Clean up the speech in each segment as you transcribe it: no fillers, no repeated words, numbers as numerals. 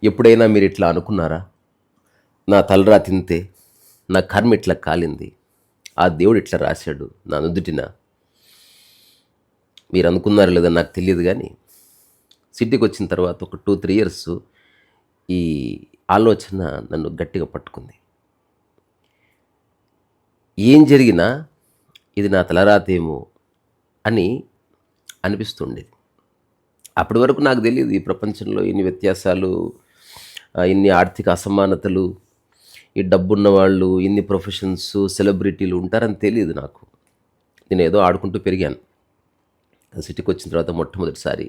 ఎప్పుడైనా మీరు ఇట్లా అనుకున్నారా? నా తలరాత ఇంతే, నా కర్మ ఇట్లా కాలింది, ఆ దేవుడు ఇట్లా రాశాడు నా నుదుటిన. మీరు అనుకున్నారో లేదో నాకు తెలియదు కానీ సిటీకి వచ్చిన తర్వాత ఒక 2-3 ఇయర్స్ ఈ ఆలోచన నన్ను గట్టిగా పట్టుకుంది. ఏం జరిగినా ఇది నా తలరాతేమో అని అనిపిస్తుండేది. అప్పటి వరకు నాకు తెలియదు ఈ ప్రపంచంలో ఇన్ని వ్యత్యాసాలు, ఇన్ని ఆర్థిక అసమానతలు, ఈ డబ్బున్న వాళ్ళు, ఇన్ని ప్రొఫెషన్స్, సెలబ్రిటీలు ఉంటారని తెలియదు నాకు. నేను ఏదో ఆడుకుంటూ పెరిగాను. సిటీకి వచ్చిన తర్వాత మొట్టమొదటిసారి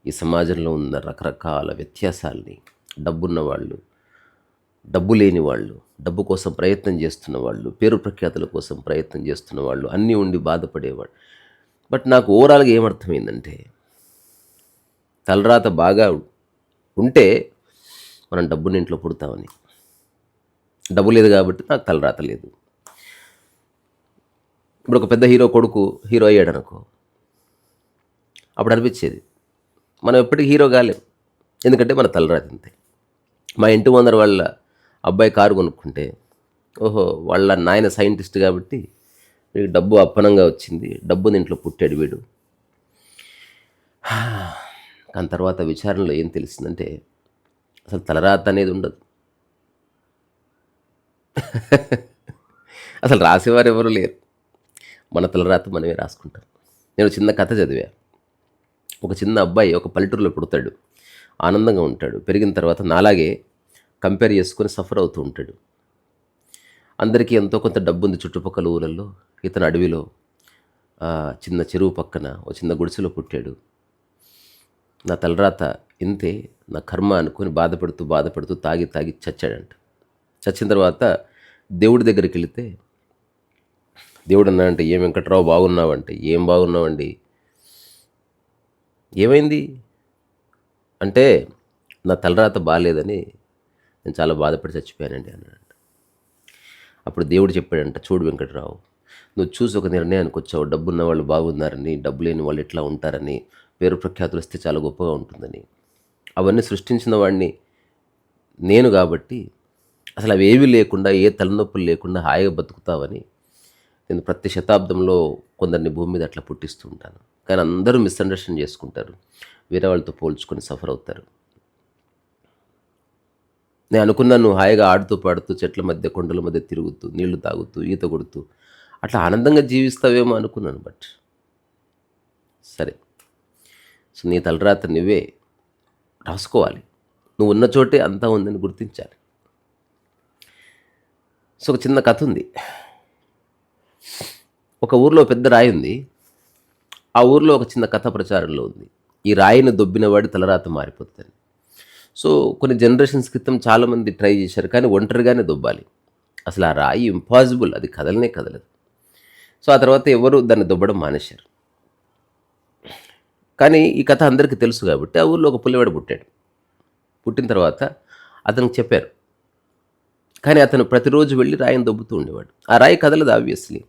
ఈ సమాజంలో ఉన్న రకరకాల వ్యత్యాసాలని, డబ్బున్న వాళ్ళు, డబ్బు లేని వాళ్ళు, డబ్బు కోసం ప్రయత్నం చేస్తున్న వాళ్ళు, పేరు ప్రఖ్యాతుల కోసం ప్రయత్నం చేస్తున్న వాళ్ళు, అన్నీ ఉండి బాధపడేవాడు. బట్ నాకు ఓవరాల్గా ఏమర్థమైందంటే, తలరాత బాగా ఉంటే మనం డబ్బుని ఇంట్లో పుడతామని. డబ్బు లేదు కాబట్టి నాకు తలరాత లేదు. ఇప్పుడు ఒక పెద్ద హీరో కొడుకు హీరో అయ్యాడు అనుకో, అప్పుడు అనిపించేది మనం ఎప్పటికీ హీరో కాలేం, ఎందుకంటే మన తలరాత ఇంతే. మా ఇంటి ముందర వాళ్ళ అబ్బాయి కారు కొనుక్కుంటే, ఓహో వాళ్ళ నాయన సైంటిస్ట్ కాబట్టి వీడికి డబ్బు అప్పనంగా వచ్చింది, డబ్బు దీంట్లో పుట్టాడు వీడు. కానీ తర్వాత విచారణలో ఏం తెలిసిందంటే అసలు తలరాత అనేది ఉండదు. అసలు రాసేవారు ఎవరు లేరు, మన తలరాత మనమే రాసుకుంటాం. నేను చిన్న కథ చదివా. ఒక చిన్న అబ్బాయి ఒక పల్లెటూరులో పుడతాడు, ఆనందంగా ఉంటాడు. పెరిగిన తర్వాత నాలాగే కంపేర్ చేసుకొని సఫర్ అవుతూ ఉంటాడు. అందరికీ ఎంతో కొంత డబ్బు ఉంది చుట్టుపక్కల ఊళ్ళల్లో. ఇతను అడవిలో చిన్న చెరువు పక్కన ఒక చిన్న గుడిసెలో పుట్టాడు. నా తలరాత ఇంతే, నా కర్మ అనుకొని బాధపడుతూ తాగి చచ్చాడంట. చచ్చిన తర్వాత దేవుడి దగ్గరికి వెళితే దేవుడు అన్నాడంటే, ఏం వెంకట్రావు బాగున్నావంటే, ఏం బాగున్నావండి, ఏమైంది అంటే, నా తలరాత బాగాలేదని నేను చాలా బాధపడి చచ్చిపోయానండి అన్నాడంట. అప్పుడు దేవుడు చెప్పాడంట, చూడు వెంకట్రావు, నువ్వు చూసి ఒక నిర్ణయానికి వచ్చావు, డబ్బున్న వాళ్ళు బాగున్నారని, డబ్బు లేని వాళ్ళు ఎట్లా ఉంటారని, పేరు ప్రఖ్యాతులు వస్తే చాలా గొప్పగా ఉంటుందని. అవన్నీ సృష్టించిన వాడిని నేను కాబట్టి అసలు అవి ఏమీ లేకుండా, ఏ తలనొప్పులు లేకుండా హాయిగా బతుకుతావని నేను ప్రతి శతాబ్దంలో కొందరిని భూమి మీద అట్లా పుట్టిస్తూ ఉంటాను. కానీ అందరూ మిస్అండర్స్టాండ్ చేసుకుంటారు, వేరే వాళ్ళతో పోల్చుకొని సఫర్ అవుతారు. నేను అనుకున్నాను నువ్వు హాయిగా ఆడుతూ పాడుతూ చెట్ల మధ్య కొండల మధ్య తిరుగుతూ నీళ్లు తాగుతూ ఈత కొడుతూ అట్లా ఆనందంగా జీవిస్తావేమో అనుకున్నాను. బట్ సరే, సో నీ తలరాత నువ్వే రాసుకోవాలి, నువ్వు ఉన్న చోటే అంతా ఉందని గుర్తించాలి. సో ఒక చిన్న కథ ఉంది. ఒక ఊర్లో పెద్ద రాయి ఉంది. ఆ ఊర్లో ఒక చిన్న కథ ప్రచారంలో ఉంది, ఈ రాయిని దొబ్బిన వాడి తలరాత మారిపోతుంది. సో కొన్ని జనరేషన్స్ క్రితం చాలామంది ట్రై చేశారు, కానీ ఒంటరిగానే దొబ్బాలి. అసలు ఆ రాయి ఇంపాసిబుల్, అది కదలనే కదలదు. సో ఆ తర్వాత ఎవరు దాన్ని దొబ్బడం మానేశారు. కానీ ఈ కథ అందరికీ తెలుసు కాబట్టి ఆ ఊర్లో ఒక పులివాడు పుట్టాడు. పుట్టిన తర్వాత అతనికి చెప్పారు, కానీ అతను ప్రతిరోజు వెళ్ళి రాయిని దొబ్బుతూ ఉండేవాడు. ఆ రాయి కదలదు ఆబ్వియస్లీ.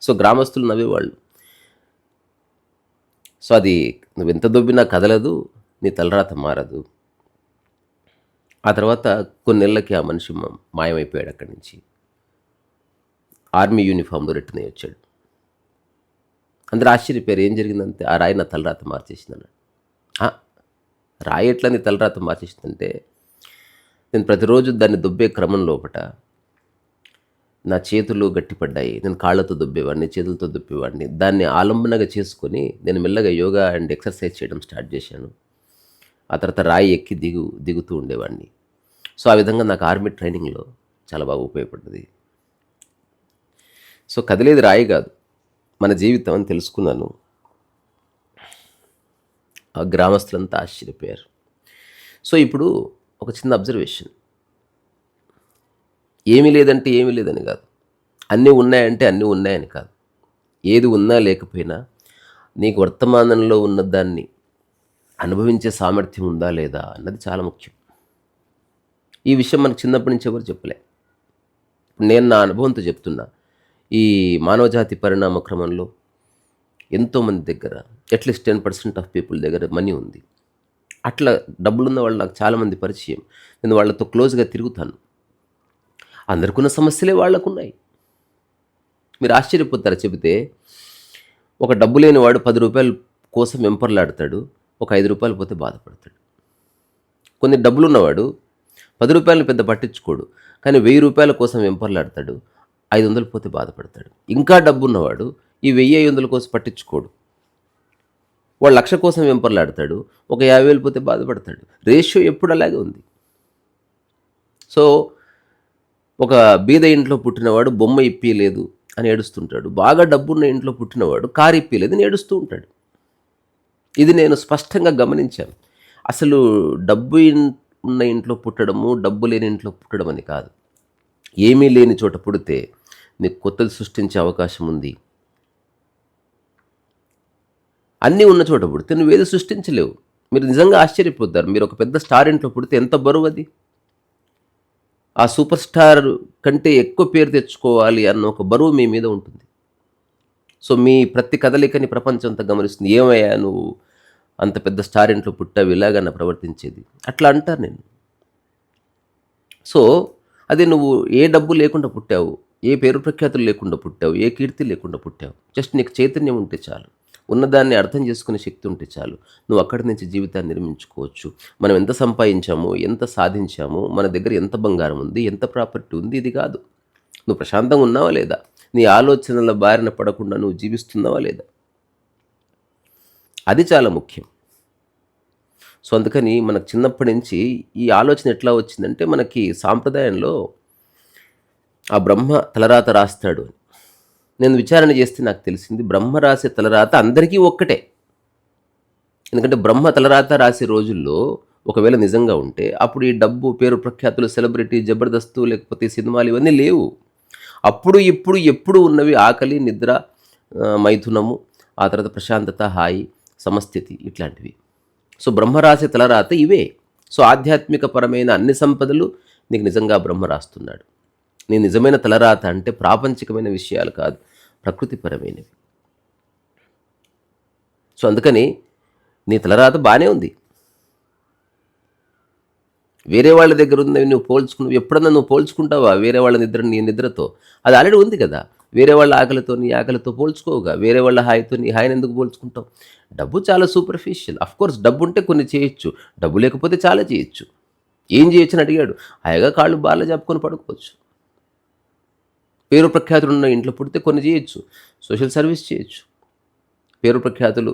సో గ్రామస్తులు నవ్వేవాళ్ళు. సో అది నువ్వు ఎంత దొబ్బినా కదలదు, నీ తలరాత మారదు. ఆ తర్వాత కొన్ని నెలలకి ఆ మనిషి మాయమైపోయాడు. అక్కడి నుంచి ఆర్మీ యూనిఫామ్లో రిటర్న్ అయ్యి వచ్చాడు. అందరూ ఆశ్చర్యపోయారు, ఏం జరిగిందంటే ఆ రాయి నా తలరాత మార్చేసిందన్నాడు. రాయి ఎట్లా నీ తలరాత మార్చేసిందంటే, నేను ప్రతిరోజు దాన్ని దొబ్బే క్రమం లోపట నా చేతులు గట్టిపడ్డాయి. నేను కాళ్ళతో దొబ్బేవాడిని, చేతులతో దొబ్బేవాడిని. దాన్ని ఆలంబనగా చేసుకొని నేను మెల్లగా యోగా అండ్ ఎక్సర్సైజ్ చేయడం స్టార్ట్ చేశాను. ఆ తర్వాత రాయి ఎక్కి దిగుతూ ఉండేవాడిని. సో ఆ విధంగా నాకు ఆర్మీ ట్రైనింగ్లో చాలా బాగా ఉపయోగపడ్డది. సో కదిలేది రాయి కాదు, మన జీవితం అని తెలుసుకున్నాను. ఆ గ్రామస్తులంతా ఆశ్చర్యపోయారు. సో ఇప్పుడు ఒక చిన్న అబ్జర్వేషన్, ఏమీ లేదంటే ఏమీ లేదని కాదు, అన్నీ ఉన్నాయంటే అన్నీ ఉన్నాయని కాదు. ఏది ఉన్నా లేకపోయినా నీకు వర్తమానంలో ఉన్న దాన్ని అనుభవించే సామర్థ్యం ఉందా లేదా అన్నది చాలా ముఖ్యం. ఈ విషయం మనకు చిన్నప్పటి నుంచి ఎవరు చెప్పలే. నేను నా అనుభవంతో చెప్తున్నా. ఈ మానవజాతి పరిణామ క్రమంలో ఎంతోమంది దగ్గర అట్లీస్ట్ 10% ఆఫ్ పీపుల్ దగ్గర మనీ ఉంది. అట్లా డబ్బులున్న వాళ్ళు నాకు చాలామంది పరిచయం. నేను వాళ్ళతో క్లోజ్గా తిరుగుతాను. అందరికున్న సమస్యలే వాళ్ళకున్నాయి. మీరు ఆశ్చర్యపోతారు చెబితే. ఒక డబ్బు లేనివాడు రూ. 10 కోసం వెంపర్లాడతాడు. ఒక రూ. 5 పోతే బాధపడతాడు. కొన్ని డబ్బులున్నవాడు రూ. 10 పెద్ద పట్టించుకోడు. కానీ రూ. 1000 కోసం వెంపర్లాడతాడు. 500 పోతే బాధపడతాడు. ఇంకా డబ్బున్నవాడు ఈ 1000, 500 కోసం పట్టించుకోడు. వాడు 1,00,000 కోసం వెంపర్లాడతాడు. ఒక 50,000 పోతే బాధపడతాడు. రేషియో ఎప్పుడు అలాగే ఉంది. సో ఒక బీద ఇంట్లో పుట్టినవాడు బొమ్మ ఇప్పలేదు అని ఏడుస్తుంటాడు. బాగా డబ్బున్న ఇంట్లో పుట్టినవాడు కారు ఇప్పలేదు అని ఏడుస్తూ ఉంటాడు. ఇది నేను స్పష్టంగా గమనించాను. అసలు డబ్బు ఉన్న ఇంట్లో పుట్టడము, డబ్బు లేని ఇంట్లో పుట్టడం అని కాదు. ఏమీ లేని చోట పుడితే నీకు కొత్తది సృష్టించే అవకాశం ఉంది. అన్నీ ఉన్న చోట పుడితే నువ్వేది సృష్టించలేవు. మీరు నిజంగా ఆశ్చర్యపోతారు. మీరు ఒక పెద్ద స్టార్ ఇంట్లో పుడితే ఎంత బరువు అది. ఆ సూపర్ స్టార్ కంటే ఎక్కువ పేరు తెచ్చుకోవాలి అన్న ఒక బరువు మీ మీద ఉంటుంది. సో మీ ప్రతి కదలికని ప్రపంచం అంతా గమనిస్తుంది. ఏమయ్యా నువ్వు అంత పెద్ద స్టార్ ఇంట్లో పుట్టావు, ఇలాగన్నా ప్రవర్తించేది అట్లా అంటారు నేను. సో అదే నువ్వు ఏ డబ్బు లేకుండా పుట్టావు, ఏ పేరు ప్రఖ్యాతులు లేకుండా పుట్టావు, ఏ కీర్తి లేకుండా పుట్టావు. జస్ట్ నీకు చైతన్యం ఉంటే చాలు, ఉన్నదాన్ని అర్థం చేసుకునే శక్తి ఉంటే చాలు, నువ్వు అక్కడి నుంచి జీవితాన్ని నిర్మించుకోవచ్చు. మనం ఎంత సంపాదించాము, ఎంత సాధించాము, మన దగ్గర ఎంత బంగారం ఉంది, ఎంత ప్రాపర్టీ ఉంది, ఇది కాదు. నువ్వు ప్రశాంతంగా ఉన్నావా లేదా, నీ ఆలోచనల బారిన పడకుండా నువ్వు జీవిస్తున్నావా లేదా, అది చాలా ముఖ్యం. సో అందుకని మనకు చిన్నప్పటి నుంచి ఈ ఆలోచన ఎట్లా వచ్చిందంటే, మనకి సాంప్రదాయంలో ఆ బ్రహ్మ తలరాత రాస్తాడు అని నేను విచారణ చేస్తే నాకు తెలిసింది, బ్రహ్మ రాసే తలరాత అందరికీ ఒక్కటే. ఎందుకంటే బ్రహ్మ తలరాత రాసే రోజుల్లో ఒకవేళ నిజంగా ఉంటే అప్పుడు ఈ డబ్బు, పేరు ప్రఖ్యాతులు, సెలబ్రిటీ, జబర్దస్తు, లేకపోతే సినిమాలు ఇవన్నీ లేవు. అప్పుడు ఇప్పుడు ఎప్పుడు ఉన్నవి ఆకలి, నిద్ర, మైథునము, ఆ తర్వాత ప్రశాంతత, హాయి, సమస్థితి, ఇట్లాంటివి. సో బ్రహ్మరాశి తలరాత ఇవే. సో ఆధ్యాత్మిక పరమైన అన్ని సంపదలు నీకు నిజంగా బ్రహ్మ రాస్తున్నాడు. నీ నిజమైన తలరాత అంటే ప్రాపంచికమైన విషయాలు కాదు, ప్రకృతిపరమైనవి. సో అందుకని నీ తలరాత బాగానే ఉంది. వేరే వాళ్ళ దగ్గర ఉన్నవి నువ్వు పోల్చుకున్నావు. ఎప్పుడన్నా నువ్వు పోల్చుకుంటావా వేరే వాళ్ళ నిద్ర నీ నిద్రతో? అది ఆల్రెడీ ఉంది కదా. వేరే వాళ్ళ ఆకలితో నీ ఆకలితో పోల్చుకోవుగా. వేరే వాళ్ళ హాయితో నీ హాయిని ఎందుకు పోల్చుకుంటావు? డబ్బు చాలా సూపర్ఫిషియల్. కోర్స్ డబ్బు ఉంటే కొన్ని చేయొచ్చు, డబ్బు లేకపోతే చాలా చేయొచ్చు. ఏం చేయొచ్చు అని అడిగాడు. హాయిగా కాళ్ళు బాగా చెప్పుకొని పడుకోవచ్చు. పేరు ప్రఖ్యాతులు ఉన్న ఇంట్లో పుడితే కొన్ని చేయొచ్చు, సోషల్ సర్వీస్ చేయొచ్చు. పేరు ప్రఖ్యాతులు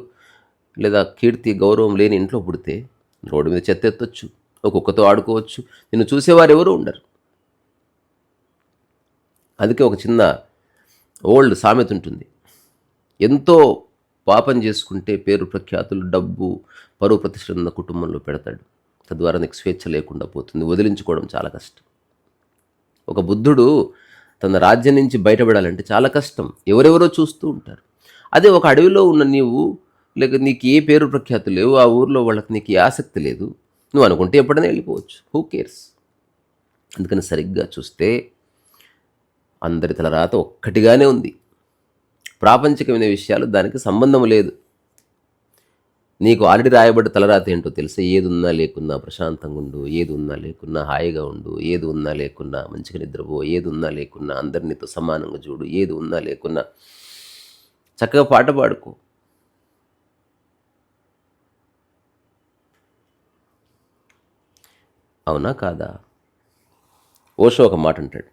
లేదా కీర్తి, గౌరవం లేని ఇంట్లో పుడితే రోడ్డు మీద చెత్త ఎత్తొచ్చు, ఒక కుక్కతో ఆడుకోవచ్చు, నిన్ను చూసేవారు ఎవరు ఉండరు. అందుకే ఒక చిన్న ఓల్డ్ సామెత ఉంటుంది, ఎంతో పాపం చేసుకుంటే పేరు ప్రఖ్యాతులు, డబ్బు, పరువు ప్రతిష్టలు ఉన్న కుటుంబంలో పెడతాడు. తద్వారా నీకు స్వేచ్ఛ లేకుండా పోతుంది. వదిలించుకోవడం చాలా కష్టం. ఒక బుద్ధుడు తన రాజ్యం నుంచి బయటపడాలంటే చాలా కష్టం. ఎవరెవరో చూస్తూ ఉంటారు. అదే ఒక అడవిలో ఉన్న నీవు, లేక నీకు ఏ పేరు ప్రఖ్యాతులు లేవు, ఆ ఊరిలో వాళ్ళకి నీకు ఏ ఆసక్తి లేదు, నువ్వు అనుకుంటే ఎప్పుడైనా వెళ్ళిపోవచ్చు. Who cares? అందుకని సరిగ్గా చూస్తే అందరి తలరాత ఒక్కటిగానే ఉంది. ప్రాపంచికమైన విషయాలు దానికి సంబంధం లేదు. నీకు ఆల్రెడీ రాయబడ్డ తలరాత ఏంటో తెలుసా? ఏది ఉన్నా లేకున్నా ప్రశాంతంగా ఉండు, ఏది ఉన్నా లేకున్నా హాయిగా ఉండు, ఏది ఉన్నా లేకున్నా మంచిగా నిద్రపో, ఏది ఉన్నా లేకున్నా అందరినీతో సమానంగా చూడు, ఏది ఉన్నా లేకున్నా చక్కగా పాట పాడుకో. అవునా కాదా? ఓషో ఒక మాట అంటాడు,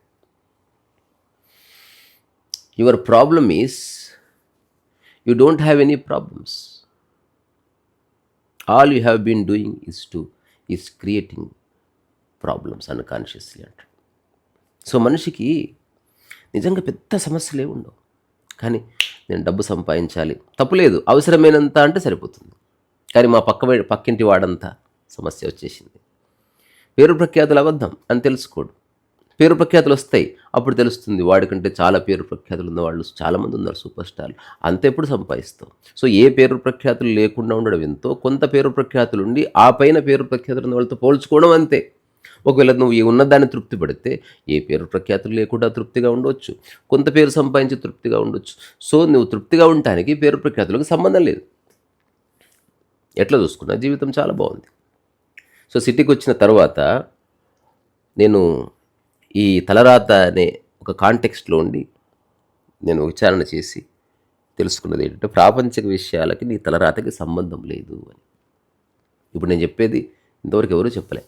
your problem is you don't have any problems, all you have been doing is creating problems unconsciously అంటాడు. సో మనిషికి నిజంగా పెద్ద సమస్యలే ఉండవు, కానీ నేను డబ్బు సంపాదించాలి, తప్పులేదు, అవసరమైనంత అంటే సరిపోతుంది. కానీ మా పక్కింటి వాడంతా సమస్య వచ్చేసింది. పేరు ప్రఖ్యాతులు అబద్ధం అని తెలుసుకోడు. పేరు ప్రఖ్యాతులు వస్తాయి, అప్పుడు తెలుస్తుంది వాడికంటే చాలా పేరు ప్రఖ్యాతులు ఉన్న వాళ్ళు చాలామంది ఉన్నారు, సూపర్ స్టార్లు. అంత ఎప్పుడు సంపాదిస్తావు? సో ఏ పేరు ప్రఖ్యాతులు లేకుండా ఉండడం ఎంతో, కొంత పేరు ప్రఖ్యాతులు ఉండి ఆ పైన పేరు ప్రఖ్యాతులు ఉన్న వాళ్ళతో పోల్చుకోవడం అంతే. ఒకవేళ నువ్వు ఉన్నదాన్ని తృప్తి పడితే ఏ పేరు ప్రఖ్యాతులు లేకుండా తృప్తిగా ఉండవచ్చు, కొంత పేరు సంపాదించి తృప్తిగా ఉండొచ్చు. సో నువ్వు తృప్తిగా ఉండటానికి పేరు ప్రఖ్యాతులకు సంబంధం లేదు. ఎట్లా చూసుకున్నా జీవితం చాలా బాగుంది. సో సిటీకి వచ్చిన తర్వాత నేను ఈ తలరాత అనే ఒక కాంటెక్స్ట్లో ఉండి నేను విచారణ చేసి తెలుసుకున్నది ఏంటంటే, ప్రాపంచిక విషయాలకి నీ తలరాతకి సంబంధం లేదు అని. ఇప్పుడు నేను చెప్పేది ఇంతవరకు ఎవరూ చెప్పలే.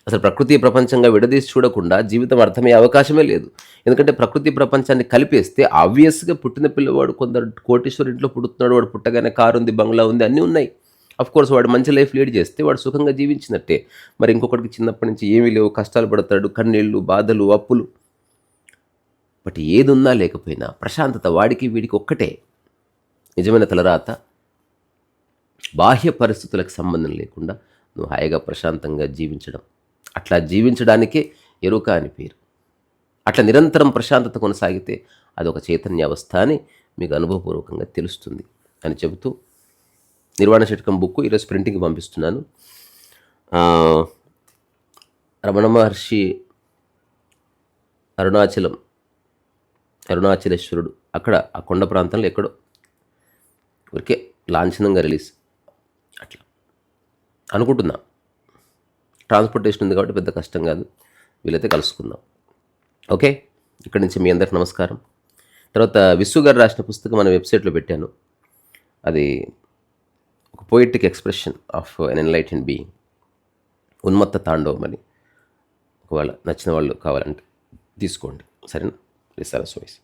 అసలు ప్రకృతి ప్రపంచంగా విడదీసి చూడకుండా జీవితం అర్థమయ్యే అవకాశమే లేదు. ఎందుకంటే ప్రకృతి ప్రపంచాన్ని కలిపేస్తే ఆబ్వియస్గా పుట్టిన పిల్లవాడు కొందరు కోటీశ్వరు ఇంట్లో పుడుతున్నాడు, వాడు పుట్టగానే కారు ఉంది, బంగ్లా ఉంది, అన్నీ ఉన్నాయి. కోర్స్ వాడు మంచి లైఫ్ లీడ్ చేస్తే వాడు సుఖంగా జీవించినట్టే. మరి ఇంకొకటికి చిన్నప్పటి నుంచి ఏమీ లేవు, కష్టాలు పడతాడు, కన్నీళ్ళు, బాధలు, అప్పులు. బట్ ఏది ఉన్నా లేకపోయినా ప్రశాంతత వాడికి వీడికి ఒక్కటే. నిజమైన తలరాత బాహ్య పరిస్థితులకు సంబంధం లేకుండా నువ్వు హాయిగా ప్రశాంతంగా జీవించడం. అట్లా జీవించడానికే ఎరుక అని పేరు. అట్లా నిరంతరం ప్రశాంతత కొనసాగితే అదొక చైతన్య అవస్థ అని మీకు అనుభవపూర్వకంగా తెలుస్తుంది అని చెబుతూ, నిర్వాణ షట్కం బుక్ ఈరోజు ప్రింటింగ్కి పంపిస్తున్నాను. రమణ మహర్షి అరుణాచలేశ్వరుడు అక్కడ ఆ కొండ ప్రాంతంలో ఎక్కడో ఊరికే లాంఛనంగా రిలీజ్ అట్లా అనుకుంటున్నా. ట్రాన్స్పోర్టేషన్ ఉంది కాబట్టి పెద్ద కష్టం కాదు, వీలైతే కలుసుకుందాం. ఓకే, ఇక్కడి నుంచి మీ అందరికి నమస్కారం. తర్వాత విశ్వ గారు రాసిన పుస్తకం మన వెబ్సైట్లో పెట్టాను. అది ఒక poetic expression of an enlightened being, ఉన్మత్త తాండవం అని. ఒకవేళ నచ్చిన వాళ్ళు కావాలంటే తీసుకోండి, సరేనా? రిసారస్ వాయిస్.